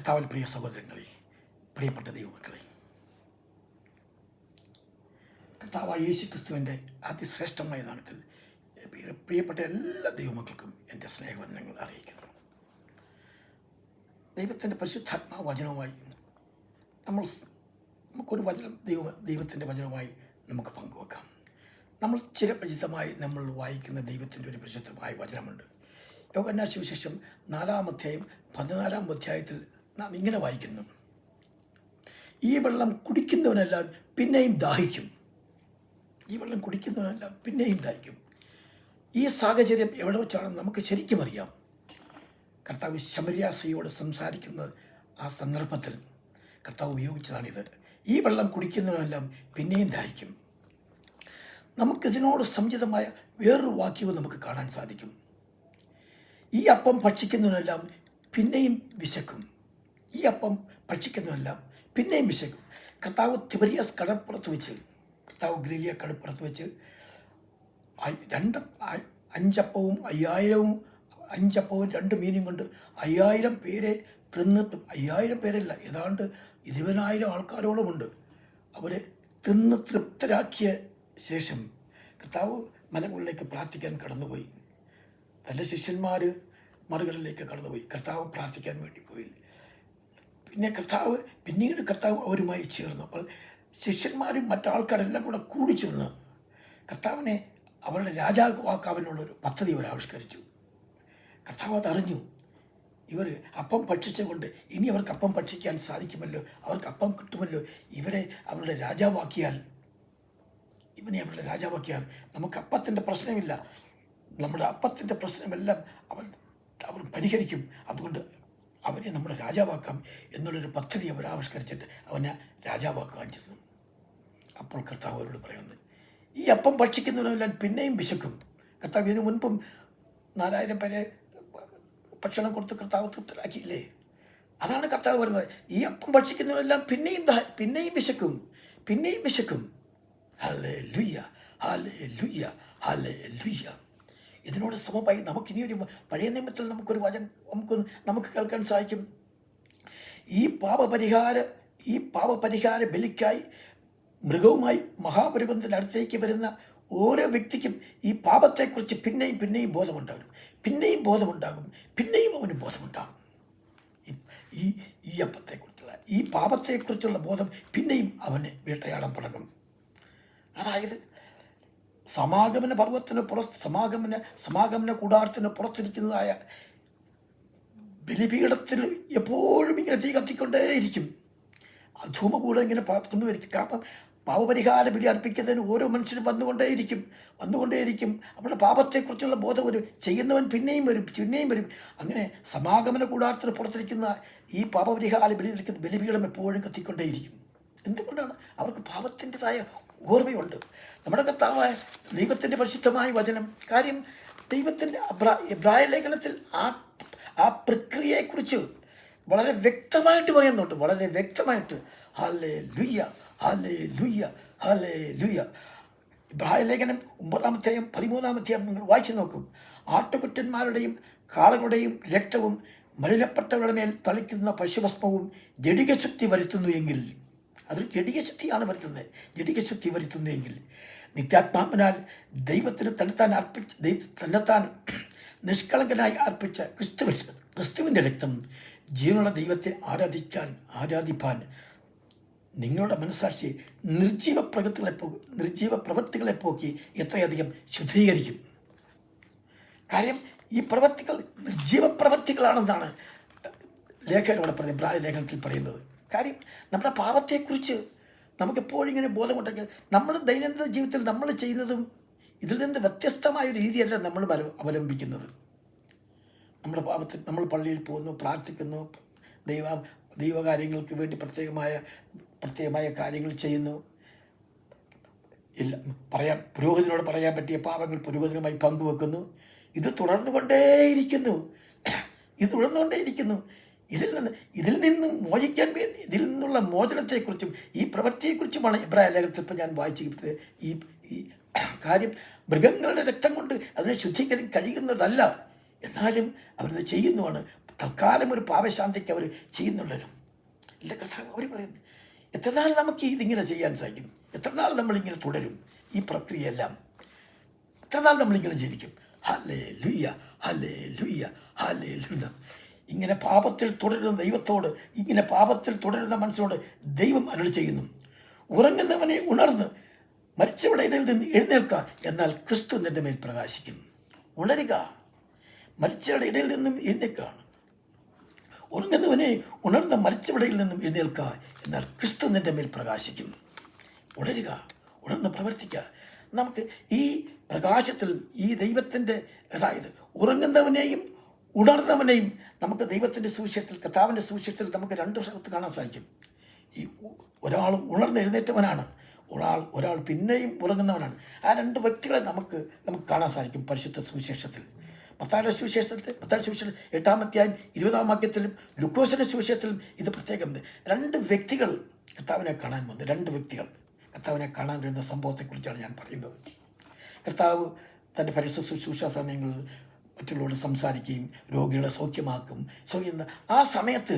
കർത്താവിൽ പ്രിയ സഹോദരങ്ങളെ, പ്രിയപ്പെട്ട ദൈവമക്കളെ, കർത്താവായ യേശു ക്രിസ്തുവിൻ്റെ അതിശ്രേഷ്ഠമായ നാമത്തിൽ പ്രിയപ്പെട്ട എല്ലാ ദൈവമക്കൾക്കും എൻ്റെ സ്നേഹവന്ദനങ്ങൾ അറിയിക്കുന്നു. ദൈവത്തിൻ്റെ പരിശുദ്ധാത്മാ വചനവുമായി നമുക്കൊരു വചനം ദൈവത്തിൻ്റെ വചനവുമായി നമുക്ക് പങ്കുവെക്കാം. നമ്മൾ ചിരപരിചിതമായി നമ്മൾ വായിക്കുന്ന ദൈവത്തിൻ്റെ ഒരു പരിശുദ്ധമായ വചനമുണ്ട്. യോഹന്നാൻ സുവിശേഷം 4-ാം അധ്യായം 14-ാം അധ്യായത്തിൽ നാം ഇങ്ങനെ വായിക്കുന്നു: ഈ വെള്ളം കുടിക്കുന്നവനെല്ലാം പിന്നെയും ദാഹിക്കും. ഈ വെള്ളം കുടിക്കുന്നവനെല്ലാം പിന്നെയും ദാഹിക്കും. ഈ സാഹചര്യം എവിടെ വെച്ചാണെന്ന് നമുക്ക് ശരിക്കും അറിയാം. കർത്താവ് ശമര്യാസ്ത്രീയോട് സംസാരിക്കുന്നത് ആ സന്ദർഭത്തിൽ കർത്താവ് ഉപയോഗിച്ചതാണിത്. ഈ വെള്ളം കുടിക്കുന്നവനെല്ലാം പിന്നെയും ദാഹിക്കും. നമുക്കിതിനോട് സമുചിതമായ വേറൊരു വാക്യവും നമുക്ക് കാണാൻ സാധിക്കും: ഈ അപ്പം ഭക്ഷിക്കുന്നവനെല്ലാം പിന്നെയും വിശക്കും. ഈ അപ്പം ഭക്ഷിക്കുന്നവനെല്ലാം പിന്നെയും വിശക്കും. കർത്താവ് തിബരിയാസ് കടപ്പുറത്ത് വെച്ച്, കർത്താവ് ഗലീലിയ കടപ്പുറത്ത് വെച്ച് 5 അപ്പവും 2 മീനും കൊണ്ട് 5000 പേരെ തിന്നിട്ടും, 5000 പേരല്ല, ഏതാണ്ട് 20,000 ആൾക്കാരോളുമുണ്ട്, അവരെ തിന്ന് തൃപ്തരാക്കിയ ശേഷം കർത്താവ് മലമുകളിലേക്ക് പ്രാർത്ഥിക്കാൻ കടന്നുപോയി. തൻ്റെ ശിഷ്യന്മാർ മറുകളിലേക്ക് കടന്നുപോയി. കർത്താവ് പ്രാർത്ഥിക്കാൻ വേണ്ടി പോയി. പിന്നീട് കർത്താവ് അവരുമായി ചേർന്നു. അപ്പോൾ ശിഷ്യന്മാരും മറ്റാൾക്കാരെല്ലാം കൂടെ കൂടി ചേർന്ന് കർത്താവിനെ അവരുടെ രാജാവാക്കാവിനുള്ളൊരു പദ്ധതി അവർ ആവിഷ്കരിച്ചു. കർത്താവ് അതറിഞ്ഞു. ഇവർ അപ്പം ഭക്ഷിച്ചുകൊണ്ട് ഇനി അവർക്ക് അപ്പം ഭക്ഷിക്കാൻ സാധിക്കുമല്ലോ, അവർക്ക് അപ്പം കിട്ടുമല്ലോ, ഇവനെ അവരുടെ രാജാവാക്കിയാൽ നമുക്ക് അപ്പത്തിൻ്റെ പ്രശ്നമില്ല, നമ്മുടെ അപ്പത്തിൻ്റെ പ്രശ്നമെല്ലാം അവർ പരിഹരിക്കും. അതുകൊണ്ട് അവനെ നമ്മുടെ രാജാവാക്കാം എന്നുള്ളൊരു പദ്ധതി അവർ ആവിഷ്കരിച്ചിട്ട് അവനെ രാജാവാക്കാൻ ചെന്നു. അപ്പോൾ കർത്താവ് അവരോട് പറയുന്നത്: ഈ അപ്പം ഭക്ഷിക്കുന്നവരെല്ലാം പിന്നെയും വിശക്കും. കർത്താവ് ഇതിനു മുൻപും 4000 പേരെ ഭക്ഷണം കൊടുത്ത് കർത്താവ് തൃപ്തരാക്കിയില്ലേ? അതാണ് കർത്താവ് പറയുന്നത്. ഈ അപ്പം ഭക്ഷിക്കുന്നവരെല്ലാം പിന്നെയും വിശക്കും. Hallelujah, hallelujah, hallelujah. ഇതിനോട് സമമായി നമുക്കിനിയൊരു പഴയ നിയമത്തിൽ നമുക്കൊരു വചനം നമുക്ക് കേൾക്കാൻ സാധിക്കും. ഈ പാപപരിഹാര ബലിക്കായി മൃഗവുമായി മഹാപുരുഷത്തിൻ്റെ അടുത്തേക്ക് വരുന്ന ഓരോ വ്യക്തിക്കും ഈ പാപത്തെക്കുറിച്ച് പിന്നെയും ബോധമുണ്ടാകും. പിന്നെയും അവന് ബോധമുണ്ടാകും. ഈ അപ്പത്തെക്കുറിച്ചുള്ള, ഈ പാപത്തെക്കുറിച്ചുള്ള ബോധം പിന്നെയും അവന് വേട്ടയാടാൻ തുടങ്ങും. അതായത് സമാഗമന പർവ്വത്തിന് സമാഗമന കൂടാരത്തിന് പുറത്തിരിക്കുന്നതായ ബലിപീഠത്തിൽ എപ്പോഴും ഇങ്ങനെ തീ കത്തിക്കൊണ്ടേയിരിക്കും. ധൂമകൂടം ഇങ്ങനെ കൊണ്ടുവരിക്കും. കാരണം പാപപരിഹാര ബലി അർപ്പിക്കുന്നതിന് ഓരോ മനുഷ്യനും വന്നുകൊണ്ടേയിരിക്കും. അവരുടെ പാപത്തെക്കുറിച്ചുള്ള ബോധം വരും. ചെയ്യുന്നവൻ പിന്നെയും വരും. അങ്ങനെ സമാഗമന കൂടാരത്തിന് പുറത്തിരിക്കുന്ന ഈ പാപപരിഹാര ബലിപീഠം എപ്പോഴും കത്തിക്കൊണ്ടേയിരിക്കും. എന്തുകൊണ്ടാണ്? അവർക്ക് പാപത്തിൻ്റെതായ ഓർമ്മയുണ്ട്. നമ്മുടെ കർത്താവായ ദൈവത്തിൻ്റെ പരിശുദ്ധമായ വചനം കാര്യം ദൈവത്തിൻ്റെ എബ്രായ ലേഖനത്തിൽ ആ പ്രക്രിയയെക്കുറിച്ച് വളരെ വ്യക്തമായിട്ട് പറയുന്നുണ്ട്. വളരെ വ്യക്തമായിട്ട്. Hallelujah, hallelujah, hallelujah. എബ്രായ ലേഖനം 9-ാം അധ്യായം 13-ാം അധ്യായം നിങ്ങൾ വായിച്ചു നോക്കും. ആട്ടുകുറ്റന്മാരുടെയും കാളകളുടെയും രക്തവും മലിനപ്പെട്ടവരുടെ മേൽ തളിക്കുന്ന പശുഭസ്മവും ജഡികശുദ്ധി വരുത്തുന്നു എങ്കിൽ, അതിൽ ജഡികശുദ്ധിയാണ് വരുത്തുന്നതെങ്കിൽ നിത്യാത്മാവിനാൽ ദൈവത്തിന് തന്നെത്താൻ നിഷ്കളങ്കനായി അർപ്പിച്ച ക്രിസ്തുവിൻ്റെ രക്തം ജീവനുള്ള ദൈവത്തെ ആരാധിപ്പാൻ നിങ്ങളുടെ മനസ്സാക്ഷിയെ നിർജീവ പ്രവൃത്തികളെ പോക്കി എത്രയധികം ശുദ്ധീകരിക്കും. കാര്യം ഈ പ്രവൃത്തികൾ നിർജീവ പ്രവൃത്തികളാണെന്നാണ് ലേഖനോടെ എബ്രായ ലേഖനത്തിൽ പറയുന്നത്. കാര്യം നമ്മുടെ പാപത്തെക്കുറിച്ച് നമുക്കെപ്പോഴും ഇങ്ങനെ ബോധമുണ്ടെങ്കിൽ നമ്മുടെ ദൈനംദിന ജീവിതത്തിൽ നമ്മൾ ചെയ്യുന്നതും ഇതിൽ നിന്ന് വ്യത്യസ്തമായൊരു രീതിയല്ല നമ്മൾ അവലംബിക്കുന്നത്. നമ്മുടെ പാപത്തിൽ നമ്മൾ പള്ളിയിൽ പോകുന്നു, പ്രാർത്ഥിക്കുന്നു, ദൈവകാര്യങ്ങൾക്ക് വേണ്ടി പ്രത്യേകമായ കാര്യങ്ങൾ ചെയ്യുന്നു. പുരോഹിതനോട് പറയാൻ പറ്റിയ പാപങ്ങൾ പുരോഹിതനുമായി പങ്കുവെക്കുന്നു. ഇത് തുടർന്നുകൊണ്ടേയിരിക്കുന്നു. ഇതിൽ നിന്ന് മോചിക്കാൻ വേണ്ടി, ഇതിൽ നിന്നുള്ള മോചനത്തെക്കുറിച്ചും ഈ പ്രവൃത്തിയെക്കുറിച്ചുമാണ് എബ്രായ ലേഖനത്തിൽ ഇപ്പോൾ ഞാൻ വായിച്ചിരിക്കുന്നത്. ഈ കാര്യം മൃഗങ്ങളുടെ രക്തം കൊണ്ട് അതിനെ ശുദ്ധീകരിക്കാൻ കഴിയുന്നതല്ല. എന്നാലും അവരത് ചെയ്യുന്നതാണ്. തൽക്കാലം ഒരു പാപശാന്തിക്ക് അവർ ചെയ്യുന്നുള്ളവരും ഇല്ല. കർത്താവ് അവർ പറയുന്നു, എത്ര നാൾ നമുക്ക് ഇതിങ്ങനെ ചെയ്യാൻ സാധിക്കും? എത്ര നാൾ നമ്മളിങ്ങനെ തുടരും ഈ പ്രക്രിയയെല്ലാം? എത്ര നാൾ നമ്മളിങ്ങനെ ജീവിക്കും? Hallelujah, hallelujah, hallelujah. ഇങ്ങനെ പാപത്തിൽ തുടരുന്ന ദൈവത്തോട്, ഇങ്ങനെ പാപത്തിൽ തുടരുന്ന മനസ്സിനോട് ദൈവം അരുളി ചെയ്യുന്നു, ഉറങ്ങുന്നവനെ ഉണർന്ന് മരിച്ചവരുടെ ഇടയിൽ നിന്ന് എഴുന്നേൽക്കുക, എന്നാൽ ക്രിസ്തു നിന്റെ മേൽ പ്രകാശിക്കും. ഉണരുക, മരിച്ചവരുടെ ഇടയിൽ നിന്നും എഴുന്നേൽക്കുകയാണ്. ഉറങ്ങുന്നവനെ ഉണർന്ന മരിച്ചവടയിൽ നിന്നും എഴുന്നേൽക്കുക, എന്നാൽ ക്രിസ്തു നിന്റെ മേൽ പ്രകാശിക്കും. ഉണരുക, ഉണർന്ന് പ്രവർത്തിക്കുക. നമുക്ക് ഈ പ്രകാശത്തിൽ, ഈ ദൈവത്തിൻ്റെ, അതായത് ഉറങ്ങുന്നവനെയും ഉണർന്നവനെയും നമുക്ക് ദൈവത്തിൻ്റെ സുവിശേഷത്തിൽ, കർത്താവിൻ്റെ സുവിശേഷത്തിൽ നമുക്ക് രണ്ട് സ്ഥലത്ത് കാണാൻ സാധിക്കും. ഈ ഒരാൾ ഉണർന്ന് എഴുന്നേറ്റവനാണ്, ഒരാൾ പിന്നെയും ഉറങ്ങുന്നവനാണ്. ആ രണ്ട് വ്യക്തികളെ നമുക്ക് കാണാൻ സാധിക്കും പരിശുദ്ധ സുവിശേഷത്തിൽ. മത്തായിയുടെ സുവിശേഷത്തിൽ, 8-ാം അധ്യായം 20-ാം വാക്യത്തിലും ലൂക്കോസിൻ്റെ സുവിശേഷത്തിലും ഇത് പ്രത്യേകം. രണ്ട് വ്യക്തികൾ കർത്താവിനെ കാണാൻ വന്നു. രണ്ട് വ്യക്തികൾ കർത്താവിനെ കാണാൻ വരുന്ന സംഭവത്തെക്കുറിച്ചാണ് ഞാൻ പറയുന്നത്. കർത്താവ് തൻ്റെ പരിശുദ്ധ ശുശ്രൂഷ സമയങ്ങളിൽ മറ്റുള്ളവരോട് സംസാരിക്കുകയും രോഗികളെ സൗഖ്യമാക്കും. ആ സമയത്ത്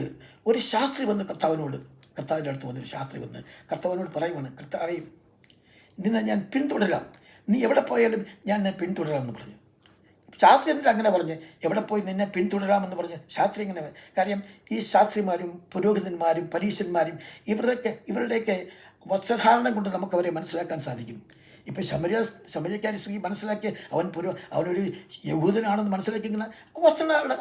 ഒരു ശാസ്ത്രി വന്ന് കർത്താവിൻ്റെ അടുത്ത് വന്നൊരു ശാസ്ത്രി വന്ന് കർത്താവിനോട് പറയുവാണ്, കർത്താവേ, നിന്നെ ഞാൻ പിന്തുടരാം, നീ എവിടെ പോയാലും ഞാൻ നിന്നെ പിന്തുടരാമെന്ന് പറഞ്ഞു. ശാസ്ത്രി എന്നിട്ട് അങ്ങനെ പറഞ്ഞ്, എവിടെ പോയി നിന്നെ പിന്തുടരാമെന്ന് പറഞ്ഞ് ശാസ്ത്രി ഇങ്ങനെ. കാര്യം ഈ ശാസ്ത്രിമാരും പുരോഹിതന്മാരും പരീശന്മാരും ഇവരുടെയൊക്കെ വസ്ത്രധാരണം കൊണ്ട് നമുക്കവരെ മനസ്സിലാക്കാൻ സാധിക്കും. ഇപ്പം ശമര്യക്കാരി സ്ത്രീ മനസ്സിലാക്കി അവനൊരു യഹൂദനാണെന്ന് മനസ്സിലാക്കിങ്ങനെ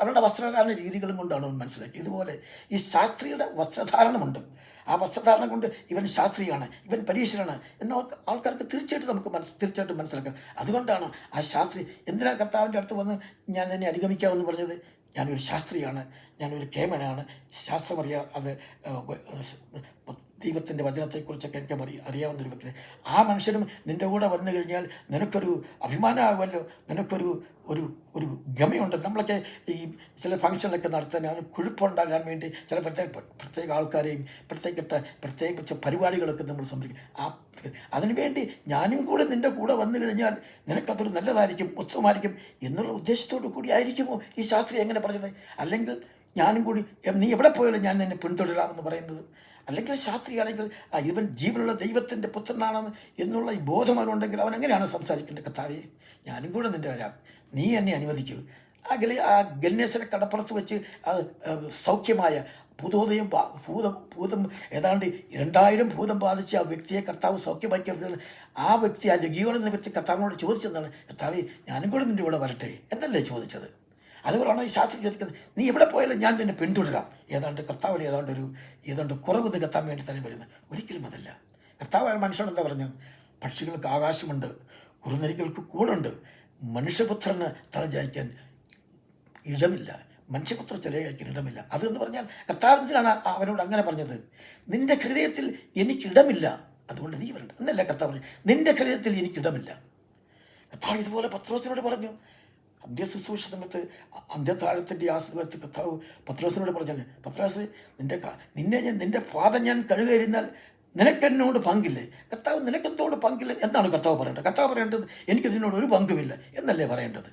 അവരുടെ വസ്ത്രധാരണ രീതികളും കൊണ്ടാണ് അവൻ മനസ്സിലാക്കി. ഇതുപോലെ ഈ ശാസ്ത്രിയുടെ വസ്ത്രധാരണമുണ്ട്. ആ വസ്ത്രധാരണം കൊണ്ട് ഇവൻ ശാസ്ത്രിയാണ്, ഇവൻ പരീശനാണ് എന്ന് ആൾക്കാർക്ക് തീർച്ചയായിട്ടും മനസ്സിലാക്കാം. അതുകൊണ്ടാണ് ആ ശാസ്ത്രി എന്തിനാ കർത്താവിൻ്റെ അടുത്ത് വന്ന് ഞാൻ തന്നെ അനുഗമിക്കാമെന്ന് പറഞ്ഞത്? ഞാനൊരു ശാസ്ത്രിയാണ്, ഞാനൊരു കേമനാണ്, അത് ദൈവത്തിൻ്റെ വചനത്തെക്കുറിച്ചൊക്കെ എനിക്ക് അറിയാവുന്നൊരു വ്യക്തി. ആ മനുഷ്യനും നിൻ്റെ കൂടെ വന്നു കഴിഞ്ഞാൽ നിനക്കൊരു അഭിമാനമാകുമല്ലോ, നിനക്കൊരു ഗമയുണ്ട്. നമ്മളൊക്കെ ഈ ചില ഫംഗ്ഷനൊക്കെ നടത്താൻ അതിന് കുഴപ്പമുണ്ടാകാൻ വേണ്ടി ചില പ്രത്യേക ആൾക്കാരെയും പ്രത്യേകിച്ച് പരിപാടികളൊക്കെ നമ്മൾ സംഭവിക്കും. അതിനുവേണ്ടി ഞാനും കൂടെ നിൻ്റെ കൂടെ വന്നു കഴിഞ്ഞാൽ നിനക്കതൊരു നല്ലതായിരിക്കും, ഉത്തമമായിരിക്കും എന്നുള്ള ഉദ്ദേശത്തോടു കൂടി ആയിരിക്കുമോ ഈ ശാസ്ത്രി എങ്ങനെ പറഞ്ഞത്? അല്ലെങ്കിൽ ഞാനും കൂടി നീ എവിടെ പോയാലും ഞാൻ നിന്നെ പിന്തുടരാമെന്ന് പറയുന്നത്? അല്ലെങ്കിൽ ശാസ്ത്രിയാണെങ്കിൽ ഇവൻ ജീവനുള്ള ദൈവത്തിൻ്റെ പുത്രനാണെന്ന് എന്നുള്ള ഈ ബോധം അവനുണ്ടെങ്കിൽ അവൻ എങ്ങനെയാണ് സംസാരിക്കേണ്ടത്? കർത്താവേ, ഞാനും കൂടെ നിൻ്റെ വരാം, നീ എന്നെ അനുവദിക്കൂ. ആ ഗന്നേസരെ കടപ്പുറത്ത് വെച്ച് സൗഖ്യമായ ഭൂതം ഏതാണ്ട് 2000 ഭൂതം ബാധിച്ച് ആ വ്യക്തിയെ കർത്താവ് സൗഖ്യമാക്കിയ ആ വ്യക്തി, ആ ലഗിയോൻ എന്ന വ്യക്തി കർത്താവിനോട് ചോദിച്ചെന്നാണ്, കർത്താവേ, ഞാനും കൂടെ നിൻ്റെ ഇവിടെ വരട്ടെ എന്നല്ലേ ചോദിച്ചത്? അതുപോലെയാണ് ഈ ശാസ്ത്രി ചോദിക്കുന്നത്, നീ എവിടെ പോയാലും ഞാൻ നിന്നെ പിന്തുടരാം. കർത്താവിന് ഏതാണ്ട് കുറവ് നികത്താൻ വേണ്ടി തന്നെ വരുന്നത്. ഒരിക്കലും അതല്ല. കർത്താവ് മനുഷ്യനോട് എന്താ പറഞ്ഞു? പക്ഷികൾക്ക് ആകാശമുണ്ട്, കുറുനരികൾക്ക് കൂടുണ്ട്, മനുഷ്യപുത്രന് തലചായ്ക്കാൻ ഇടമില്ല, മനുഷ്യപുത്ര ചിലയാക്കാൻ ഇടമില്ല. അതെന്ന് പറഞ്ഞാൽ കർത്താവിനാണ് അവനോട് അങ്ങനെ പറഞ്ഞത്. നിൻ്റെ ഹൃദയത്തിൽ എനിക്കിടമില്ല, അതുകൊണ്ട് നീ വരണ്ട എന്നല്ല കർത്താവ് പറഞ്ഞു. നിൻ്റെ ഹൃദയത്തിൽ എനിക്കിടമില്ല. കർത്താവ് ഇതുപോലെ പത്രോസിനോട് പറഞ്ഞു. അന്ത്യശുശ്രൂഷ സമയത്ത് അന്ത്യത്താഴത്തിൻ്റെ ആ സമയത്ത് കർത്താവ് പത്രോസിനോട് പറഞ്ഞല്ലേ, പത്രോസ്, നിന്റെ പാദം ഞാൻ കഴുകിയിരുന്നാൽ നിനക്കെന്നോട് പങ്കില്ലേ? കർത്താവ് നിനക്കെന്തോട് പങ്കില്ല എന്നാണ് കർത്താവ് പറയേണ്ടത്. കർത്താവ് പറയേണ്ടത് എനിക്കിതിനോട് ഒരു പങ്കുമില്ല എന്നല്ലേ പറയേണ്ടത്.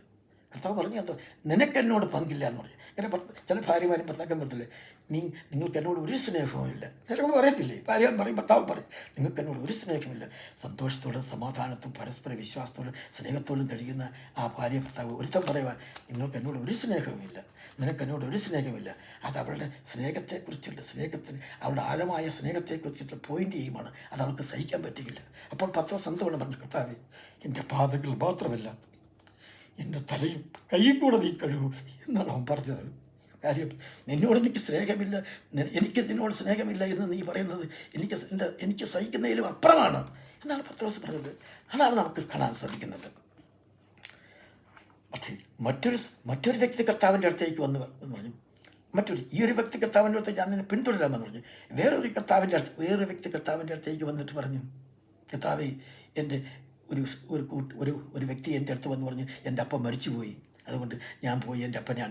കർത്താവ് പറഞ്ഞു എന്തോ നിനക്കെന്നോട് പങ്കില്ല എന്ന് പറയും. ഇങ്ങനെ ചില ഭാര്യമാരും ഭർത്താക്കൻ പറ്റില്ലേ, നിങ്ങൾക്ക് എന്നോട് ഒരു സ്നേഹവും ഇല്ല. ചിലപ്പോൾ പറയത്തില്ലേ, ഭാര്യ പറയും, ഭർത്താവ് പറയും, നിങ്ങൾക്ക് എന്നോട് ഒരു സ്നേഹമില്ല. സന്തോഷത്തോടും സമാധാനത്തോടും പരസ്പര വിശ്വാസത്തോടും സ്നേഹത്തോടും കഴിയുന്ന ആ ഭാര്യ ഭർത്താവ് ഒരുത്തം പറയുക, നിങ്ങൾക്ക് എന്നോട് ഒരു സ്നേഹവുമില്ല, നിനക്ക് എന്നോട് ഒരു സ്നേഹമില്ല. അത് അവരുടെ സ്നേഹത്തിന് അവരുടെ ആഴമായ സ്നേഹത്തെക്കുറിച്ചിട്ടുള്ള പോയിൻ്റ് ചെയ്യുമാണ്. അത് അവർക്ക് സഹിക്കാൻ പറ്റുകയില്ല. അപ്പോൾ പത്രോസ് എന്തുകൊണ്ട് പറഞ്ഞു, കർത്താവേ, എൻ്റെ പാദങ്ങൾ മാത്രമല്ല എൻ്റെ തലയും കൈയും കൂടെ നീ കഴുകും എന്നാണ് അവൻ പറഞ്ഞത്. കാര്യം നിന്നോട് എനിക്ക് സ്നേഹമില്ല, എനിക്ക് നിന്നോട് സ്നേഹമില്ല എന്ന് നീ പറയുന്നത് എനിക്ക് സഹിക്കുന്നതിലും അപ്പുറമാണ് എന്നാണ് പത്രോസ് പറഞ്ഞത്. അതാണ് നമുക്ക് കാണാൻ സാധിക്കുന്നത്. പക്ഷേ മറ്റൊരു വ്യക്തി കർത്താവിൻ്റെ അടുത്തേക്ക് വന്ന് പറഞ്ഞു, ഈ ഒരു വ്യക്തി കർത്താവിൻ്റെ അടുത്തേക്ക് ഞാൻ നിന്നെ പിന്തുടരാമെന്ന് പറഞ്ഞു. വേറൊരു വ്യക്തി കർത്താവിൻ്റെ അടുത്തേക്ക് വന്നിട്ട് പറഞ്ഞു, കർത്താവേ, എൻ്റെ ഒരു വ്യക്തി എൻ്റെ അടുത്ത് വന്ന് പറഞ്ഞു, എൻ്റെ അപ്പം മരിച്ചുപോയി, അതുകൊണ്ട് ഞാൻ പോയി എൻ്റെ അപ്പനെ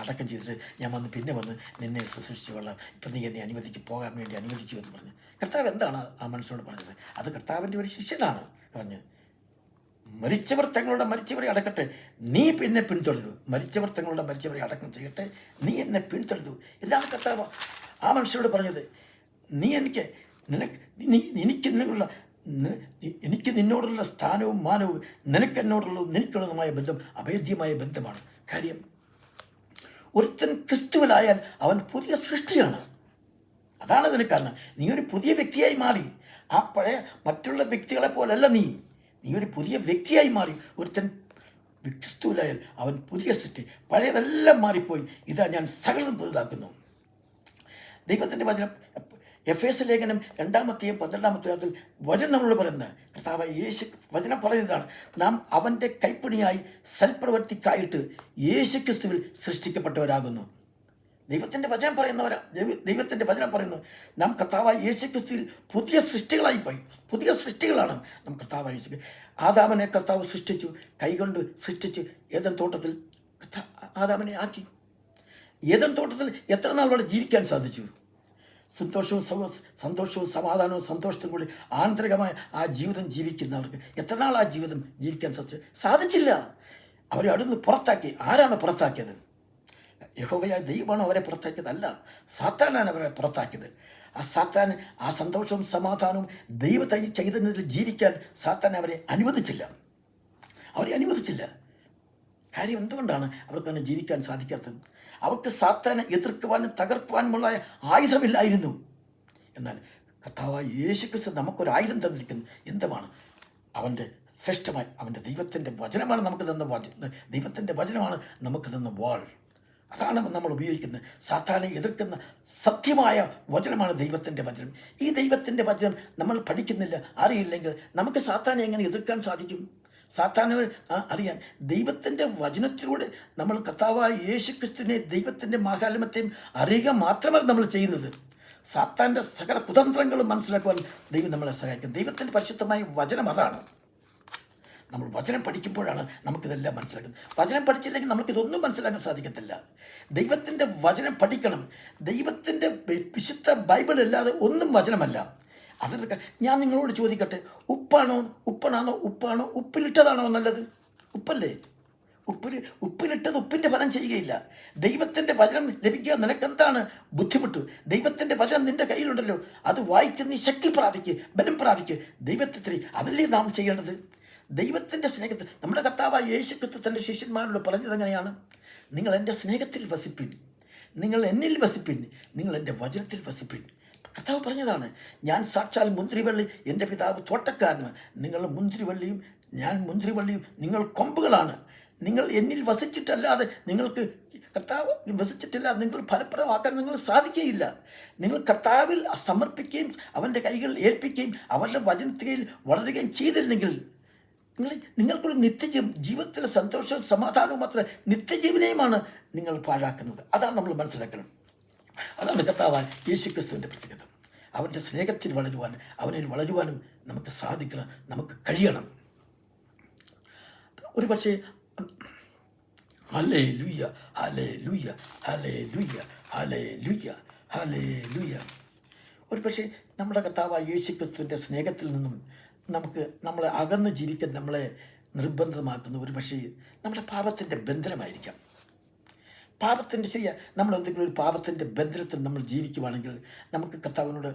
അടക്കം ചെയ്തിട്ട് ഞാൻ പിന്നെ വന്ന് നിന്നെ ശുശ്രൂഷിച്ച് കൊള്ളാം, ഇപ്പം നീ എന്നെ പോകാൻ വേണ്ടി അനുവദിച്ചു എന്ന് പറഞ്ഞു. കർത്താവ് എന്താണ് ആ മനുഷ്യനോട് പറഞ്ഞത്? അത് കർത്താവിൻ്റെ ഒരു ശിഷ്യനാണ് പറഞ്ഞ്, മരിച്ചവർ തങ്ങളുടെ മരിച്ചവരെ അടക്കട്ടെ, നീ പിന്നെ പിന്തുടരൂ. മരിച്ചവർ തങ്ങളുടെ മരിച്ചവരെ അടക്കം ചെയ്യട്ടെ, നീ എന്നെ പിന്തുടരൂ. ഇതാണ് കർത്താവ് ആ മനുഷ്യരോട് പറഞ്ഞത്. നീ എനിക്ക് എനിക്ക് നിന്നോടുള്ള സ്ഥാനവും മാനവും നിനക്കുള്ളതുമായ ബന്ധം അഭേദ്യമായ ബന്ധമാണ്. കാര്യം, ഒരുത്തൻ ക്രിസ്തുവിലായാൽ അവൻ പുതിയ സൃഷ്ടിയാണ്. അതാണ് അതിന് കാരണം. നീ ഒരു പുതിയ വ്യക്തിയായി മാറി. ആ പഴയ മറ്റുള്ള വ്യക്തികളെ പോലല്ല നീ ഒരു പുതിയ വ്യക്തിയായി മാറി. ഒരുത്തൻ ക്രിസ്തുവിലായാൽ അവൻ പുതിയ സൃഷ്ടി. പഴയതെല്ലാം മാറിപ്പോയി, ഇതാ ഞാൻ സകലതും പുതുതാക്കുന്നു. ദൈവത്തിൻ്റെ വചനം എഫേസ്യ ലേഖനം 2-12 വചനം നമ്മളോട് പറയുന്നത്, കർത്താവായ യേശു വചനം പറയുന്നതാണ്, നാം അവൻ്റെ കൈപ്പണിയായി സൽപ്രവൃത്തിക്കായിട്ട് യേശു ക്രിസ്തുവിൽ സൃഷ്ടിക്കപ്പെട്ടവരാകുന്നു. ദൈവത്തിൻ്റെ വചനം പറയുന്നു, നാം കർത്താവായ യേശു ക്രിസ്തുവിൽ പുതിയ സൃഷ്ടികളായിപ്പോയി. പുതിയ സൃഷ്ടികളാണ് നാം കർത്താവായ യേശു. ആദാമിനെ കർത്താവ് സൃഷ്ടിച്ചു, കൈകൊണ്ട് സൃഷ്ടിച്ച് ഏദൻ തോട്ടത്തിൽ ആദാമിനെ ആക്കി. ഏദൻ തോട്ടത്തിൽ എത്ര നാൾ അവിടെ ജീവിക്കാൻ സാധിച്ചു? സന്തോഷവും സമാധാനവും സന്തോഷത്തും കൂടി ആന്തരികമായ ആ ജീവിതം ജീവിക്കുന്നവർക്ക് എത്ര നാൾ ആ ജീവിതം ജീവിക്കാൻ സാധിച്ചില്ല. അവരെ അവിടുന്ന് പുറത്താക്കി. ആരാണ് പുറത്താക്കിയത്? യഹോവയായ ദൈവമാണ് അവരെ പുറത്താക്കിയതല്ല, സാത്താനാണ് അവരെ പുറത്താക്കിയത്. ആ സാത്താൻ ആ സന്തോഷവും സമാധാനവും ദൈവ ചൈതന്യത്തിൽ ജീവിക്കാൻ സാത്താൻ അവരെ അനുവദിച്ചില്ല. കാര്യം എന്തുകൊണ്ടാണ് അവർക്കങ്ങനെ ജീവിക്കാൻ സാധിക്കാത്തത്? അവർക്ക് സാത്താനെ എതിർക്കുവാനും തകർക്കുവാനുമുള്ള ആയുധമില്ലായിരുന്നു. എന്നാൽ കർത്താവായ യേശുക്രിസ്തു നമുക്കൊരു ആയുധം തന്നിരിക്കുന്നു. എന്തുമാണ്? അവൻ്റെ ശ്രേഷ്ഠമായി അവൻ്റെ ദൈവത്തിൻ്റെ വചനമാണ് ദൈവത്തിൻ്റെ വചനമാണ് നമുക്ക് തന്ന വാൾ. അതാണ് നമ്മൾ ഉപയോഗിക്കുന്നത്. സാത്താനെ എതിർക്കുന്ന സത്യമായ വചനമാണ് ദൈവത്തിൻ്റെ വചനം. ഈ ദൈവത്തിൻ്റെ വചനം നമ്മൾ പഠിക്കുന്നില്ല, അറിയില്ലെങ്കിൽ നമുക്ക് സാത്താനെ എങ്ങനെ എതിർക്കാൻ സാധിക്കും? സാത്താനെ അറിയാൻ ദൈവത്തിൻ്റെ വചനത്തിലൂടെ നമ്മൾ കർത്താവായ യേശുക്രിസ്തുവിനെ ദൈവത്തിൻ്റെ മഹാത്മ്യത്തെയും അറിയുക മാത്രമല്ല നമ്മൾ ചെയ്യുന്നത്. സാത്താൻ്റെ സകല കുതന്ത്രങ്ങളും മനസ്സിലാക്കുവാൻ ദൈവം നമ്മളെ സഹായിക്കും. ദൈവത്തിൻ്റെ പരിശുദ്ധമായ വചനം അതാണ്. നമ്മൾ വചനം പഠിക്കുമ്പോഴാണ് നമുക്കിതെല്ലാം മനസ്സിലാക്കുന്നത്. വചനം പഠിച്ചില്ലെങ്കിൽ നമുക്കിതൊന്നും മനസ്സിലാക്കാൻ സാധിക്കത്തില്ല. ദൈവത്തിൻ്റെ വചനം പഠിക്കണം. ദൈവത്തിൻ്റെ വിശുദ്ധ ബൈബിൾ അല്ലാതെ ഒന്നും വചനമല്ല. അതൊക്കെ ഞാൻ നിങ്ങളോട് ചോദിക്കട്ടെ, ഉപ്പാണോ ഉപ്പിലിട്ടതാണോ നല്ലത്? ഉപ്പല്ലേ? ഉപ്പിലിട്ടത് ഉപ്പിൻ്റെ ഫലം ചെയ്യുകയില്ല. ദൈവത്തിൻ്റെ വചനം ലഭിക്കുക നിനക്കെന്താണ് ബുദ്ധിമുട്ട്? ദൈവത്തിൻ്റെ വചനം നിൻ്റെ കയ്യിലുണ്ടല്ലോ, അത് വായിച്ച് നീ ശക്തി പ്രാപിക്കുക, ബലം പ്രാപിക്കുക. ദൈവത്തെ അതല്ലേ നാം ചെയ്യേണ്ടത്? ദൈവത്തിൻ്റെ സ്നേഹത്തിൽ നമ്മുടെ കർത്താവായ യേശുക്രിസ്തു തൻ്റെ ശിഷ്യന്മാരോട് പറഞ്ഞത് എങ്ങനെയാണ്? നിങ്ങൾ എൻ്റെ സ്നേഹത്തിൽ വസിപ്പിൻ, നിങ്ങൾ എന്നിൽ വസിപ്പിൻ, നിങ്ങൾ എൻ്റെ വചനത്തിൽ വസിപ്പിൻ. കർത്താവ് പറഞ്ഞതാണ്. ഞാൻ സാക്ഷാൽ മുന്തിരിവള്ളി, എൻ്റെ പിതാവ് തോട്ടക്കാരന്. നിങ്ങൾ മുന്തിരിവള്ളിയും ഞാൻ മുന്തിരിവള്ളിയും, നിങ്ങൾ കൊമ്പുകളാണ്. നിങ്ങൾ എന്നിൽ വസിച്ചിട്ടല്ലാതെ നിങ്ങൾക്ക് കർത്താവ് വസിച്ചിട്ടില്ലാതെ നിങ്ങൾ ഫലപ്രദമാക്കാൻ നിങ്ങൾ സാധിക്കുകയില്ല. നിങ്ങൾ കർത്താവിൽ സമർപ്പിക്കുകയും അവൻ്റെ കൈകൾ ഏൽപ്പിക്കുകയും അവരുടെ വചനത്തിൽ വളരുകയും ചെയ്തില്ലെങ്കിൽ നിങ്ങൾക്കൊരു ജീവിതത്തിലെ സന്തോഷവും സമാധാനവും മാത്രമേ നിത്യജീവനെയുമാണ് നിങ്ങൾ പാഴാക്കുന്നത്. അതാണ് നമ്മൾ മനസ്സിലാക്കണം. അതാണ് കർത്താവായ യേശുക്രിസ്തുവിൻ്റെ പ്രത്യേകത. അവൻ്റെ സ്നേഹത്തിൽ വളരുവാനും അവനിൽ വളരുവാനും നമുക്ക് സാധിക്കണം, നമുക്ക് കഴിയണം. ഒരു പക്ഷേ hallelujah hallelujah hallelujah hallelujah hallelujah. ഒരു പക്ഷേ നമ്മുടെ കർത്താവായ യേശുക്രിസ്തുവിൻ്റെ സ്നേഹത്തിൽ നിന്നും നമ്മളെ അകന്ന് ജീവിക്കാൻ നമ്മളെ നിർബന്ധമാക്കുന്ന ഒരു പക്ഷേ നമ്മുടെ പാപത്തിൻ്റെ ബന്ധനമായിരിക്കാം. നമ്മൾ എന്തെങ്കിലും ഒരു പാപത്തിൻ്റെ ബന്ധനത്തിൽ നമ്മൾ ജീവിക്കുവാണെങ്കിൽ നമുക്ക് കർത്താവിനോട്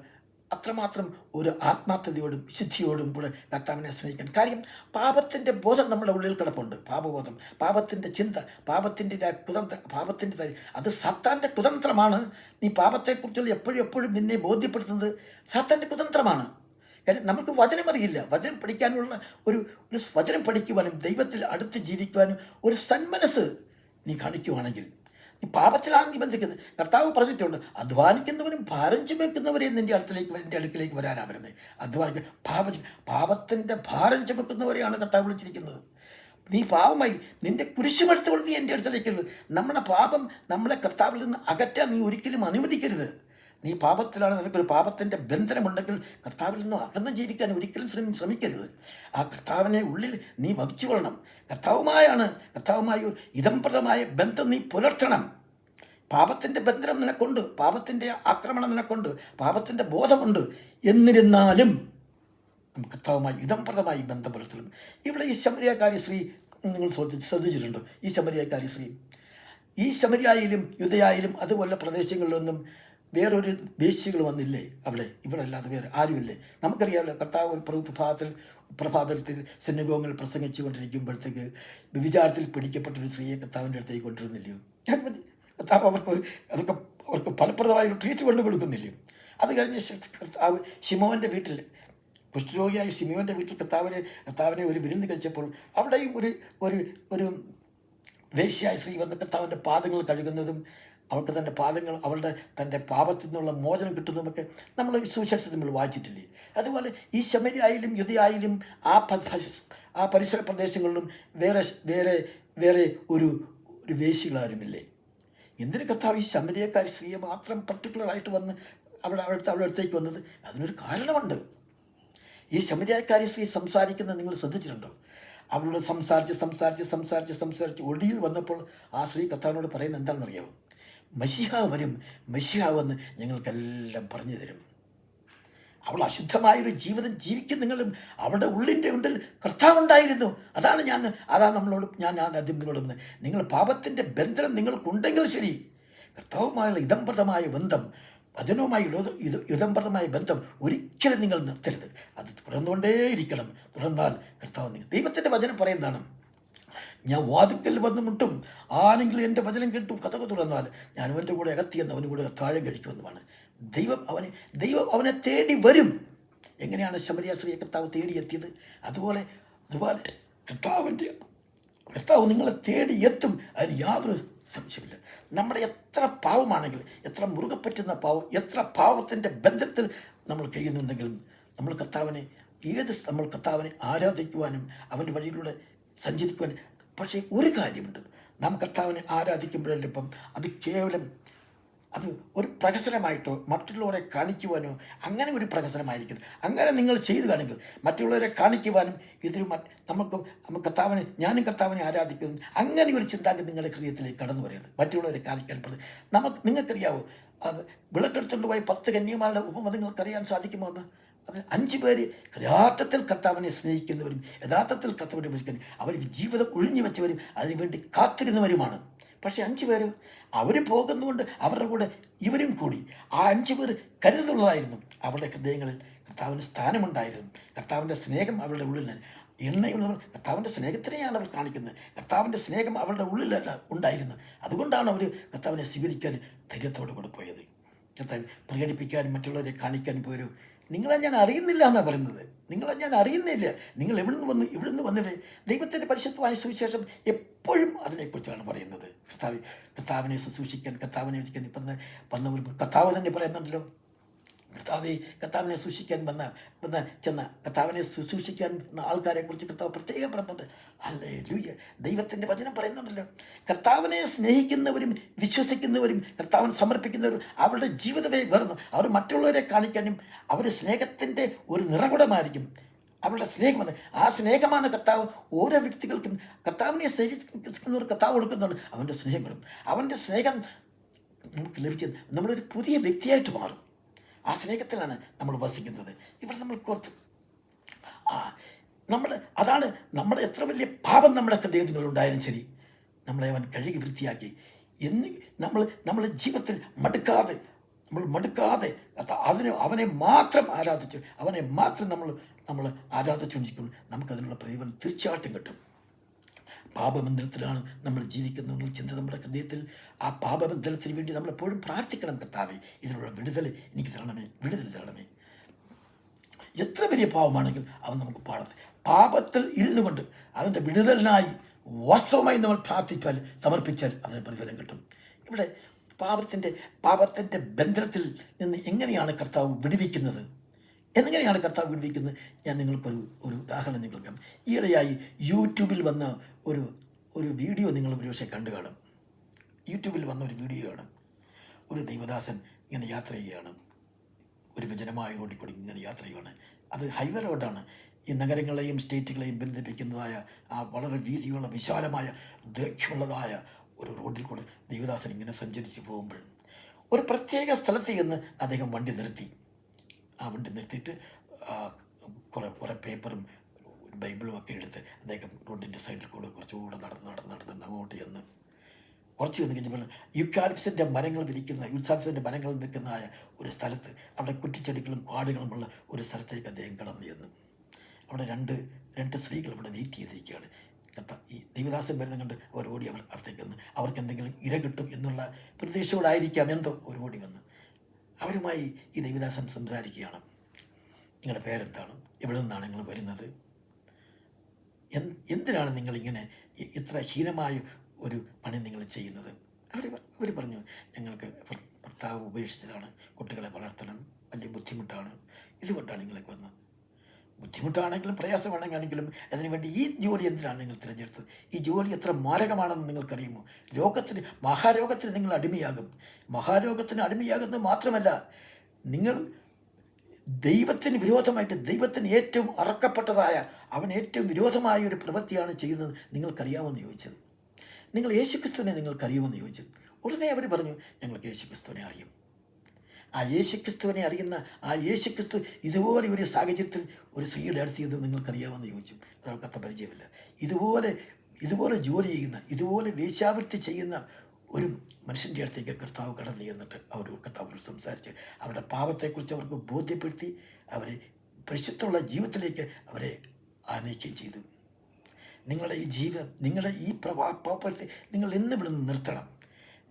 അത്രമാത്രം ഒരു ആത്മാർത്ഥതയോടും വിശുദ്ധിയോടും കൂടെ കർത്താവിനെ സ്നേഹിക്കാൻ. കാര്യം പാപത്തിൻ്റെ ബോധം നമ്മുടെ ഉള്ളിൽ കിടപ്പുണ്ട്. പാപബോധം, പാപത്തിൻ്റെ ചിന്ത, പാപത്തിൻ്റെ അത് സാത്താൻ്റെ കുതന്ത്രമാണ്. നീ പാപത്തെക്കുറിച്ചുള്ള എപ്പോഴും നിന്നെ ബോധ്യപ്പെടുത്തുന്നത് സാത്താൻ്റെ കുതന്ത്രമാണ്. കാര്യം നമുക്ക് വചനം അറിയില്ല. വചനം പഠിക്കാനുള്ള ഒരു വചനം പഠിക്കുവാനും ദൈവത്തിൽ അടുത്ത് ജീവിക്കുവാനും ഒരു സന്മനസ് നീ കാണിക്കുവാണെങ്കിൽ നീ പാപത്തിലാണ് നീ ബന്ധിക്കുന്നത്. കർത്താവ് പറഞ്ഞിട്ടുണ്ട്, അധ്വാനിക്കുന്നവരും ഭാരം ചുമക്കുന്നവരെയും എൻ്റെ അടുക്കിലേക്ക് വരാനാണ് വരുന്നത്. പാപത്തിൻ്റെ ഭാരം ചുമക്കുന്നവരെയാണ് കർത്താവ് വിളിച്ചിരിക്കുന്നത്. നീ പാപമായി നിൻ്റെ കുരിശുമെടുത്തുകൊണ്ട് നീ എൻ്റെ അടുത്തേക്ക്. നമ്മുടെ പാപം നമ്മളെ കർത്താവിൽ നിന്ന് അകറ്റാൻ നീ ഒരിക്കലും അനുവദിക്കരുത്. നീ പാപത്തിലാണ്, നിനക്കൊരു പാപത്തിൻ്റെ ബന്ധനമുണ്ടെങ്കിൽ കർത്താവിൽ നിന്ന് അകന്ന് ജീവിക്കാൻ ഒരിക്കലും ശ്രമിക്കരുത്. ആ കർത്താവിനെ ഉള്ളിൽ നീ വഹിച്ചു കൊള്ളണം. കർത്താവുമായി ഇതംപ്രദമായ ബന്ധം നീ പുലർത്തണം. പാപത്തിൻ്റെ ബന്ധനം നിനക്കുണ്ട്, പാപത്തിൻ്റെ ആക്രമണം നിനക്കുണ്ട്, പാപത്തിൻ്റെ ബോധമുണ്ട്. എന്നിരുന്നാലും നമുക്ക് കർത്താവുമായി ഇതംപ്രദമായി ബന്ധം പുലർത്തലും. ഇവിടെ ഈ ശമരിയാക്കാരി സ്ത്രീ നിങ്ങൾ ശ്രദ്ധിച്ചിട്ടുണ്ടോ? ഈ ശമരിയായിലും യൂദയായിലും അതുപോലെ പ്രദേശങ്ങളിലൊന്നും വേറൊരു വേശ്യകൾ വന്നില്ലേ ഇവിടെ അല്ലാതെ വേറെ ആരുമില്ലേ? നമുക്കറിയാമല്ലോ, കർത്താവ് ഒരു പ്രഭാതത്തിൽ സിനഗോഗിൽ പ്രസംഗിച്ചു കൊണ്ടിരിക്കുമ്പോഴത്തേക്ക് വ്യഭിചാരത്തിൽ പിടിക്കപ്പെട്ടൊരു സ്ത്രീയെ കർത്താവിൻ്റെ അടുത്തേക്ക് കൊണ്ടുവരുന്നില്ലയോ? കർത്താവ് അവർക്ക് ഫലപ്രദമായൊരു ട്രീറ്റ്മെൻറ്റ് കൊടുക്കുന്നില്ലയോ? അത് കഴിഞ്ഞ് കർത്താവ് ശിമോൻ്റെ വീട്ടിൽ, കുഷ്ഠരോഗിയായ ശിമോൻ്റെ വീട്ടിൽ കർത്താവിനെ ഒരു വിരുന്ന് കഴിച്ചപ്പോൾ അവിടെയും ഒരു വേശ്യായ സ്ത്രീ വന്ന് കർത്താവിൻ്റെ പാദങ്ങൾ കഴുകുന്നതും അവൾക്ക് തൻ്റെ പാപത്തിൽ നിന്നുള്ള മോചനം കിട്ടുന്നതുമൊക്കെ നമ്മൾ സുവിശേഷത്തിൽ നമ്മൾ വായിച്ചിട്ടില്ലേ? അതുപോലെ ഈ ശമരിയായാലും യൂദയായാലും ആ പരിസര പ്രദേശങ്ങളിലും വേറെ ഒരു വേശ്യകളാരുമില്ലേ? എന്തിന് കർത്താവ് ഈ ശമരിയക്കാരി സ്ത്രീയെ മാത്രം പർട്ടിക്കുലറായിട്ട് വന്ന് അവിടെ അടുത്തേക്ക് വന്നത്? അതിനൊരു കാരണമുണ്ട്. ഈ ശമരിയക്കാരി സ്ത്രീ സംസാരിക്കുന്നത് നിങ്ങൾ ശ്രദ്ധിച്ചിട്ടുണ്ടോ? അവളോട് സംസാരിച്ച് ഒടുവിൽ വന്നപ്പോൾ ആ സ്ത്രീ കർത്താവിനോട് പറയുന്നത് എന്താണെന്നറിയാമോ? മശിഹ വരും, മശിഹ വന്ന് ഞങ്ങൾക്കെല്ലാം പറഞ്ഞു തരും. അവൾ അശുദ്ധമായൊരു ജീവിതം ജീവിക്കുന്നെങ്കിലും അവളുടെ ഉള്ളിൽ കർത്താവുണ്ടായിരുന്നു. അതാണ് ഞാൻ ആദ്യം നിങ്ങളോട് നിങ്ങൾ പാപത്തിൻ്റെ ബന്ധനം നിങ്ങൾക്കുണ്ടെങ്കിൽ ശരി, കർത്താവുമായുള്ള ഇതംപ്രദമായ ബന്ധം, വചനവുമായി ഇതംപ്രദമായ ബന്ധം ഒരിക്കലും നിങ്ങൾ നിർത്തരുത്. അത് തുടർന്നുകൊണ്ടേയിരിക്കണം. തുടർന്നാൽ കർത്താവ് ദൈവത്തിൻ്റെ വചനം പറയുന്നതാണ്, ഞാൻ വാതിക്കൽ വന്ന് മുട്ടും, ആരെങ്കിലും എൻ്റെ വചനം കേട്ടു കഥക തുറന്നാൽ ഞാൻ അവൻ്റെ കൂടെ അകത്തിയെന്ന് അവൻ്റെ കൂടെ താഴം കഴിക്കുമെന്നുമാണ്. ദൈവം അവനെ തേടി വരും. എങ്ങനെയാണ് ശമരിയ സ്ത്രീയെ കർത്താവ് തേടിയെത്തിയത്? അതുപോലെ കർത്താവ് നിങ്ങളെ തേടി എത്തും. അതിന് യാതൊരു സംശയമില്ല. നമ്മുടെ എത്ര പാവമാണെങ്കിൽ, എത്ര മുറുകെ പറ്റുന്ന പാവം, എത്ര പാവത്തിൻ്റെ ബന്ധത്തിൽ നമ്മൾ കഴിയുന്നുണ്ടെങ്കിലും നമ്മൾ കർത്താവിനെ ആരാധിക്കുവാനും അവൻ്റെ വഴിയിലൂടെ സഞ്ചരിക്കുവാനും. പക്ഷേ ഒരു കാര്യമുണ്ട്, നാം കർത്താവിനെ ആരാധിക്കുമ്പോഴല്ല ഇപ്പം അത് കേവലം അത് ഒരു പ്രഹസനമായിട്ടോ മറ്റുള്ളവരെ കാണിക്കുവാനോ അങ്ങനെ ഒരു പ്രഹസനമായിരിക്കുന്നത്. അങ്ങനെ നിങ്ങൾ ചെയ്തു കാണെങ്കിൽ മറ്റുള്ളവരെ കാണിക്കുവാനും ഞാനും കർത്താവിനെ ആരാധിക്കുന്നു അങ്ങനെ ഒരു ചിന്താഗതി നിങ്ങളുടെ ഹൃദയത്തിലേക്ക് കടന്നു വരരുത്. മറ്റുള്ളവരെ കാണിക്കാൻ നിങ്ങൾക്കറിയാവോ, അത് വിളക്കെടുത്തുകൊണ്ട് പോയി 10 കന്യകമാരുടെ ഉപമ നിങ്ങൾക്കറിയാൻ സാധിക്കുമോ എന്ന്? അതിൽ 5 പേര് യഥാർത്ഥത്തിൽ കർത്താവിനെ സ്നേഹിക്കുന്നവരും യഥാർത്ഥത്തിൽ കർത്താവിനെ വിളിക്കുന്നവരും അവർ ജീവിതം ഒഴിഞ്ഞു വെച്ചവരും അതിനുവേണ്ടി കാത്തിരുന്നവരുമാണ്. പക്ഷേ 5 പേര് അവർ പോകുന്നതുകൊണ്ട് അവരുടെ കൂടെ ഇവരും കൂടി. ആ 5 പേർ കരുതലുള്ളതായിരുന്നു. അവരുടെ ഹൃദയങ്ങളിൽ കർത്താവിന് സ്ഥാനമുണ്ടായിരുന്നു. കർത്താവിൻ്റെ സ്നേഹം അവരുടെ ഉള്ളിൽ എണ്ണയുള്ളവർ കർത്താവിൻ്റെ സ്നേഹത്തിനെയാണ് അവർ കാണിക്കുന്നത്. കർത്താവിൻ്റെ സ്നേഹം അവരുടെ ഉള്ളിലല്ല ഉണ്ടായിരുന്നു. അതുകൊണ്ടാണ് അവർ കർത്താവിനെ സ്വീകരിക്കാൻ ധൈര്യത്തോടെ കൂടെ പോയത്. കർത്താവ് പ്രകടിപ്പിക്കാനും മറ്റുള്ളവരെ കാണിക്കാനും പോരും. നിങ്ങളെ ഞാൻ അറിയുന്നില്ല എന്നാണ് പറയുന്നത്. നിങ്ങളെ ഞാൻ അറിയുന്നില്ല. നിങ്ങൾ ഇവിടുന്ന് വന്നവരെ ദൈവത്തിൻ്റെ പരിശുദ്ധമായ സുവിശേഷം എപ്പോഴും അതിനെക്കുറിച്ചാണ് പറയുന്നത്. കർത്താവിനെ ശുശ്രൂഷിക്കാൻ, കർത്താവിനെ വിളിക്കാൻ വന്നവർ കർത്താവ് തന്നെ പറയുന്നുണ്ടല്ലോ. കർത്താവിനെ സൂക്ഷിക്കാൻ കർത്താവിനെ ശുശ്രൂഷിക്കാൻ ആൾക്കാരെക്കുറിച്ച് കർത്താവ് പ്രത്യേകം പറയുന്നുണ്ട്. ഹല്ലേലൂയ. ദൈവത്തിൻ്റെ വചനം പറയുന്നുണ്ടല്ലോ, കർത്താവിനെ സ്നേഹിക്കുന്നവരും വിശ്വസിക്കുന്നവരും കർത്താവിനെ സമർപ്പിക്കുന്നവരും അവരുടെ ജീവിതമേ വേർന്നു. അവർ മറ്റുള്ളവരെ കാണിക്കാനും അവരുടെ സ്നേഹത്തിൻ്റെ ഒരു നിറകുടമായിരിക്കും അവരുടെ സ്നേഹം. ആ സ്നേഹമാണ് കർത്താവ് ഓരോ വ്യക്തികൾക്കും. കർത്താവിനെ സ്നേഹിക്കുന്നവർ കർത്താവ് കൊടുക്കുന്നുണ്ട് അവൻ്റെ സ്നേഹങ്ങളും. അവൻ്റെ സ്നേഹം നമുക്ക് ലഭിച്ചത് നമ്മളൊരു പുതിയ വ്യക്തിയായിട്ട് മാറും. ആ സ്നേഹത്തിലാണ് നമ്മൾ വസിക്കുന്നത്. ഇവിടെ നമ്മൾ അതാണ് നമ്മുടെ എത്ര വലിയ പാപം നമ്മുടെ ഹൃദയത്തിനുണ്ടായാലും ശരി, നമ്മളെ അവൻ കഴുകി വൃത്തിയാക്കി നമ്മൾ ജീവിതത്തിൽ മടുക്കാതെ അവനെ മാത്രം ആരാധിച്ച് അവനെ മാത്രം നമ്മൾ ആരാധിച്ചുകൊണ്ടിരിക്കുമ്പോൾ നമുക്കതിനുള്ള പ്രതിഫലം തീർച്ചയായിട്ടും കിട്ടും. പാപബന്ധനത്തിലാണ് നമ്മൾ ജീവിക്കുന്നത് ചിന്ത നമ്മുടെ ഹൃദയത്തിൽ. ആ പാപബന്ധനത്തിന് വേണ്ടി നമ്മളെപ്പോഴും പ്രാർത്ഥിക്കണം, കർത്താവേ ഇതിനുള്ള വിടുതൽ എനിക്ക് തരണമേ, വിടുതൽ തരണമേ. എത്ര വലിയ പാപമാണെങ്കിൽ അവൻ നമുക്ക് പാപത്തിൽ ഇരുന്നു കൊണ്ട് അതിൻ്റെ വിടുതലിനായി വാസ്തവമായി നമ്മൾ സമർപ്പിച്ചാൽ അതിന് പ്രതിഫലം കിട്ടും. ഇവിടെ പാപത്തിൻ്റെ ബന്ധനത്തിൽ നിന്ന് എങ്ങനെയാണ് കർത്താവ് വിടുവിക്കുന്നത്? ഞാൻ നിങ്ങൾക്കൊരു ഉദാഹരണം നിങ്ങൾക്ക്. ഈയിടെയായി യൂട്യൂബിൽ വന്ന ഒരു വീഡിയോ നിങ്ങൾ ഒരുപക്ഷെ കണ്ടു കാണും. യൂട്യൂബിൽ വന്ന ഒരു വീഡിയോ ആണ്. ഒരു ദൈവദാസൻ ഇങ്ങനെ യാത്ര ചെയ്യുകയാണ്. ഒരു വിജനമായ റോഡിൽ കൂടി ഇങ്ങനെ യാത്ര ചെയ്യുകയാണ്. അത് ഹൈവേ റോഡാണ്. ഈ നഗരങ്ങളെയും സ്റ്റേറ്റുകളെയും ബന്ധിപ്പിക്കുന്നതായ ആ വളരെ വീതിയുള്ള വിശാലമായ ദൈർഘ്യമുള്ളതായ ഒരു റോഡിൽ കൂടെ ദൈവദാസൻ ഇങ്ങനെ സഞ്ചരിച്ച് പോകുമ്പോൾ ഒരു പ്രത്യേക സ്ഥലത്ത് ചെന്ന് അദ്ദേഹം വണ്ടി നിർത്തി. ആ വണ്ടി നിർത്തിയിട്ട് കുറേ പേപ്പറും ഒരു ബൈബിളും ഒക്കെ എടുത്ത് അദ്ദേഹം റോഡിൻ്റെ സൈഡിൽ കൂടെ കുറച്ചുകൂടെ നടന്ന് അങ്ങോട്ട് ചെന്ന് കുറച്ച് ചെന്ന് കഴിഞ്ഞപ്പോൾ യുക്കാലിപ്സിൻ്റെ മരങ്ങൾ വിരിക്കുന്ന യുക്കാലിപ്സിൻ്റെ മരങ്ങൾ നിൽക്കുന്നതായ ഒരു സ്ഥലത്ത് അവിടെ കുറ്റിച്ചെടികളും കാടുകളുമുള്ള ഒരു സ്ഥലത്തേക്ക് അദ്ദേഹം കടന്നു ചെന്നു. അവിടെ രണ്ട് സ്ത്രീകൾ അവിടെ വെയിറ്റ് ചെയ്തിരിക്കുകയാണ്. ഈ ദൈവദാസൻ വരുന്ന കണ്ട് അവർ ഓടി അവിടത്തേക്ക് വന്ന് അവർക്ക് എന്തെങ്കിലും ഇര കിട്ടും എന്നുള്ള പ്രതീക്ഷയോടായിരിക്കാം എന്തോ ഒരു ഓടി വന്ന് അവരുമായി ഈ ദൈവദാസൻ സംസാരിക്കുകയാണ്. നിങ്ങളുടെ പേരെന്താണ്? എവിടെ നിന്നാണ് നിങ്ങൾ വരുന്നത്? എന്തിനാണ് നിങ്ങളിങ്ങനെ ഇത്ര ഹീനമായ ഒരു പണി നിങ്ങൾ ചെയ്യുന്നത്? അവർ പറഞ്ഞു, ഞങ്ങൾക്ക് ഭർത്താവ് ഉപേക്ഷിച്ചതാണ്, കുട്ടികളെ വളർത്തണം, വലിയ ബുദ്ധിമുട്ടാണ്, ഇതുകൊണ്ടാണ് നിങ്ങളൊക്കെ വന്നത്. ബുദ്ധിമുട്ടാണെങ്കിലും പ്രയാസമാണെങ്കിലും അതിനുവേണ്ടി ഈ ജോലി എന്തിനാണ് നിങ്ങൾ തിരഞ്ഞെടുത്തത്? ഈ ജോലി എത്ര മാരകമാണെന്ന് നിങ്ങൾക്കറിയുമോ? മഹാരോഗത്തിന് നിങ്ങൾ അടിമയാകും. മഹാരോഗത്തിന് അടിമയാകുന്നത് മാത്രമല്ല, നിങ്ങൾ ദൈവത്തിന് വിരോധമായിട്ട്, ദൈവത്തിന് ഏറ്റവും അറക്കപ്പെട്ടതായ, അവൻ ഏറ്റവും വിരോധമായ ഒരു പ്രവൃത്തിയാണ് ചെയ്യുന്നത്. നിങ്ങൾക്കറിയാമെന്ന് ചോദിച്ചത്. നിങ്ങൾ യേശുക്രിസ്തുവിനെ നിങ്ങൾക്കറിയുമെന്ന് ചോദിച്ചു. ഉടനെ അവർ പറഞ്ഞു, ഞങ്ങൾക്ക് യേശുക്രിസ്തുവിനെ അറിയും. ആ യേശുക്രിസ്തുവിനെ അറിയുന്ന ആ യേശുക്രിസ്തു ഇതുപോലെ ഒരു സാഹചര്യത്തിൽ ഒരു സ്ത്രീയുടെ അടുത്ത് നിങ്ങൾക്കറിയാമെന്ന് ചോദിച്ചു. അവർക്കത്ര പരിചയമില്ല. ഇതുപോലെ ജോലി ചെയ്യുന്ന, ഇതുപോലെ വേശ്യാവൃത്തി ചെയ്യുന്ന ഒരു മനുഷ്യൻ്റെ അടുത്തേക്ക് കർത്താവ് കടന്നു ചെന്നിട്ട് കർത്താവ് സംസാരിച്ച് അവരുടെ പാപത്തെക്കുറിച്ച് അവർക്ക് ബോധ്യപ്പെടുത്തി അവരെ പരിശുദ്ധമുള്ള ജീവിതത്തിലേക്ക് അവരെ ആനയിക്കുകയും ചെയ്തു. നിങ്ങളുടെ ഈ പാപത്തെ നിങ്ങൾ ഇന്ന് ഇവിടെ നിന്ന് നിർത്തണം.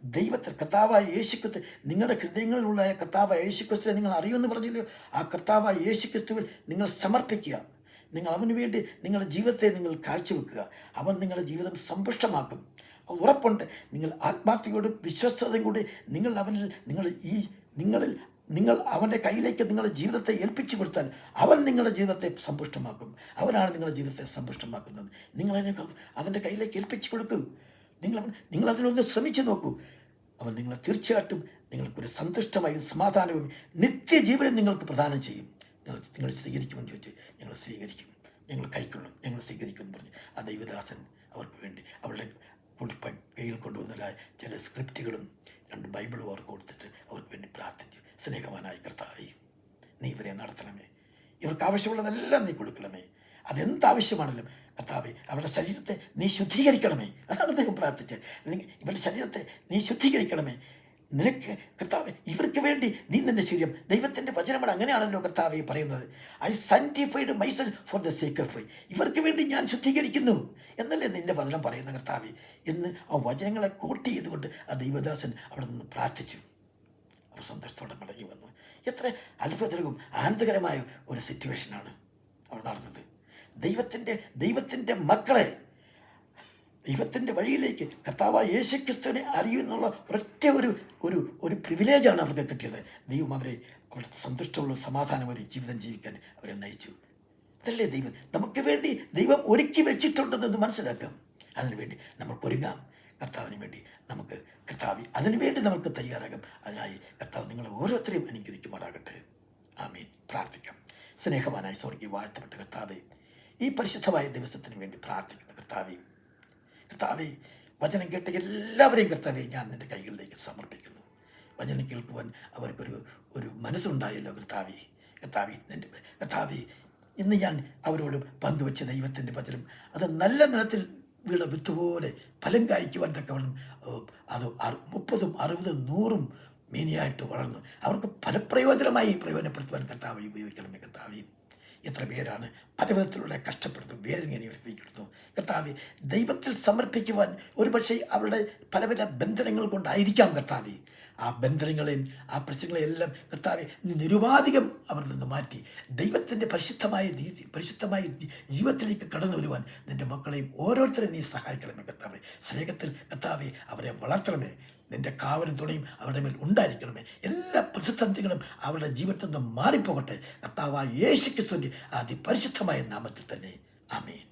ദൈവത്തിൽ കർത്താവായ യേശുക്രിസ്തു, നിങ്ങളുടെ ഹൃദയങ്ങളിലുള്ള കർത്താവായ യേശുക്രിസ്തുവിനെ നിങ്ങൾ അറിയുമെന്ന് പറഞ്ഞില്ലയോ? ആ കർത്താവായ യേശുക്രിസ്തുവിൽ നിങ്ങൾ സമർപ്പിക്കുക. നിങ്ങൾ അവന് വേണ്ടി നിങ്ങളുടെ ജീവിതത്തെ നിങ്ങൾ കാഴ്ചവെക്കുക. അവൻ നിങ്ങളുടെ ജീവിതം സമ്പുഷ്ടമാക്കും. ഉറപ്പുണ്ട്. നിങ്ങൾ ആത്മാർത്ഥതയോടും വിശ്വസ്തതയും കൂടി നിങ്ങൾ അവൻ്റെ കയ്യിലേക്ക് നിങ്ങളുടെ ജീവിതത്തെ ഏൽപ്പിച്ചു കൊടുത്താൽ അവൻ നിങ്ങളുടെ ജീവിതത്തെ സമ്പുഷ്ടമാക്കും. അവനാണ് നിങ്ങളുടെ ജീവിതത്തെ സമ്പുഷ്ടമാക്കുന്നത്. നിങ്ങളതിനെ അവൻ്റെ കയ്യിലേക്ക് ഏൽപ്പിച്ചു കൊടുക്കൂ. നിങ്ങളതിനൊന്ന് ശ്രമിച്ചു നോക്കൂ. അവൻ നിങ്ങളെ തീർച്ചയായിട്ടും നിങ്ങൾക്കൊരു സന്തുഷ്ടമായും സമാധാനവും നിത്യജീവനും നിങ്ങൾക്ക് പ്രദാനം ചെയ്യും. നിങ്ങൾ സ്വീകരിക്കുമെന്ന് ചോദിച്ചു. ഞങ്ങൾ സ്വീകരിക്കും, ഞങ്ങൾ കൈക്കൊള്ളും, ഞങ്ങൾ സ്വീകരിക്കുമെന്ന് പറഞ്ഞു ആ ദൈവദാസൻ അവർക്ക് വേണ്ടി അവരുടെ കയ്യിൽ കൊണ്ടുവന്നതായ ചില സ്ക്രിപ്റ്റുകളും 2 ബൈബിളും അവർക്ക് കൊടുത്തിട്ട് അവർക്ക് വേണ്ടി പ്രാർത്ഥിച്ചു. സ്നേഹവാനായ കർത്താവേ, നീ ഇവരെ നടത്തണമേ, ഇവർക്ക് ആവശ്യമുള്ളതെല്ലാം നീ കൊടുക്കണമേ. അതെന്താവശ്യമാണെങ്കിലും കർത്താവേ, അവരുടെ ശരീരത്തെ നീ ശുദ്ധീകരിക്കണമേ. അതാണ് അദ്ദേഹം പ്രാർത്ഥിച്ചത്. അല്ലെങ്കിൽ ഇവരുടെ ശരീരത്തെ നീ ശുദ്ധീകരിക്കണമേ. നിനക്ക് കർത്താവേ, ഇവർക്ക് വേണ്ടി നീ നിന്റെ ശരീരം, ദൈവത്തിൻ്റെ വചനമാണ് അങ്ങനെയാണല്ലോ കർത്താവേ പറയുന്നത്. I sanctified myself for the sake of. ഇവർക്ക് വേണ്ടി ഞാൻ ശുദ്ധീകരിക്കുന്നു എന്നല്ലേ നിൻ്റെ വചനം പറയുന്ന കർത്താവേ എന്ന് ആ വചനങ്ങളെ കോട്ട് ചെയ്തുകൊണ്ട് ആ ദൈവദാസൻ അവിടെ നിന്ന് പ്രാർത്ഥിച്ചു. അവർ സന്തോഷത്തോടെ മടങ്ങി വന്നു. എത്ര അത്ഭുതകരവും ആനന്ദകരമായ ഒരു സിറ്റുവേഷനാണ് അവിടെ നടന്നത്. ദൈവത്തിൻ്റെ മക്കളെ ദൈവത്തിൻ്റെ വഴിയിലേക്ക് കർത്താവായ യേശുക്രിസ്തുവിനെ അറിയുന്നുള്ള ഒരൊറ്റ ഒരു പ്രിവിലേജാണ് അവർക്ക് കിട്ടിയത്. ദൈവം അവരെ അവരുടെ സന്തുഷ്ടമുള്ള സമാധാനമായ ജീവിതം ജീവിക്കാൻ അവരെ നയിച്ചു. അതല്ലേ ദൈവം നമുക്ക് വേണ്ടി ദൈവം ഒരുക്കി വെച്ചിട്ടുണ്ടെന്ന് മനസ്സിലാക്കാം. അതിനുവേണ്ടി നമുക്ക് ഒരുങ്ങാം. കർത്താവിന് വേണ്ടി നമുക്ക് അതിനുവേണ്ടി നമുക്ക് തയ്യാറാകാം. അതിനായി കർത്താവ് നിങ്ങളെ ഓരോരുത്തരെയും അനുഗ്രഹിക്കുമാറാകട്ടെ. ആമീൻ. പ്രാർത്ഥിക്കാം. സ്നേഹവാനായ സ്വർഗീയ വാഴ്ത്തപ്പെട്ട കർത്താവേ, ഈ പരിശുദ്ധമായ ദിവസത്തിന് വേണ്ടി പ്രാർത്ഥിക്കുന്ന കർത്താവേ, വചനം കേട്ട എല്ലാവരെയും കർത്താവേ ഞാൻ നിൻ്റെ കൈകളിലേക്ക് സമർപ്പിക്കുന്നു. വചനം കേൾക്കുവാൻ അവർക്കൊരു മനസ്സുണ്ടായല്ലോ കർത്താവേ, ഇന്ന് ഞാൻ അവരോട് പങ്കുവെച്ച ദൈവത്തിൻ്റെ വചനം അത് നല്ല നിലത്തിൽ വീണ വിത്തുപോലെ ഫലം കായ്ക്കുവാൻ തക്കവണ്ണം അത് 30, 60, 100 മേനിയായിട്ട് വളർന്നു അവർക്ക് ഫലപ്രയോജനമായി പ്രയോജനപ്പെടുത്തുവാൻ കർത്താവ് ഉപയോഗിക്കണമേ. കർത്താവേ, എത്ര പേരാണ് പല വിധത്തിലുള്ള കഷ്ടപ്പെടുന്നു, വേദന അനുഭവിക്കുന്നു. കർത്താവേ, ദൈവത്തിൽ സമർപ്പിക്കുവാൻ ഒരുപക്ഷെ അവരുടെ പല ബന്ധനങ്ങൾ കൊണ്ടായിരിക്കാം കർത്താവേ. ആ ബന്ധനങ്ങളെയും ആ പ്രശ്നങ്ങളെയും എല്ലാം കർത്താവെ നിരുപാധികം അവരിൽ നിന്ന് മാറ്റി ദൈവത്തിൻ്റെ പരിശുദ്ധമായ ജീവിതത്തിലേക്ക് കടന്നു വരുവാൻ നിൻ്റെ മക്കളെയും ഓരോരുത്തരെയും നീ സഹായിക്കണമേ കർത്താവെ. സ്നേഹത്തിൽ കർത്താവെ അവരെ വളർത്തണമേ. നിൻ്റെ കാവലും തുണയും അവരുടെ മേൽ ഉണ്ടായിരിക്കണമേ. എല്ലാ പ്രതിസന്ധികളും അവരുടെ ജീവിതത്തിൽ നിന്ന് മാറിപ്പോകട്ടെ. കർത്താവായ യേശുക്രിസ്തുവിൻ്റെ അതിപരിശുദ്ധമായ നാമത്തിൽ തന്നെ. ആമേൻ.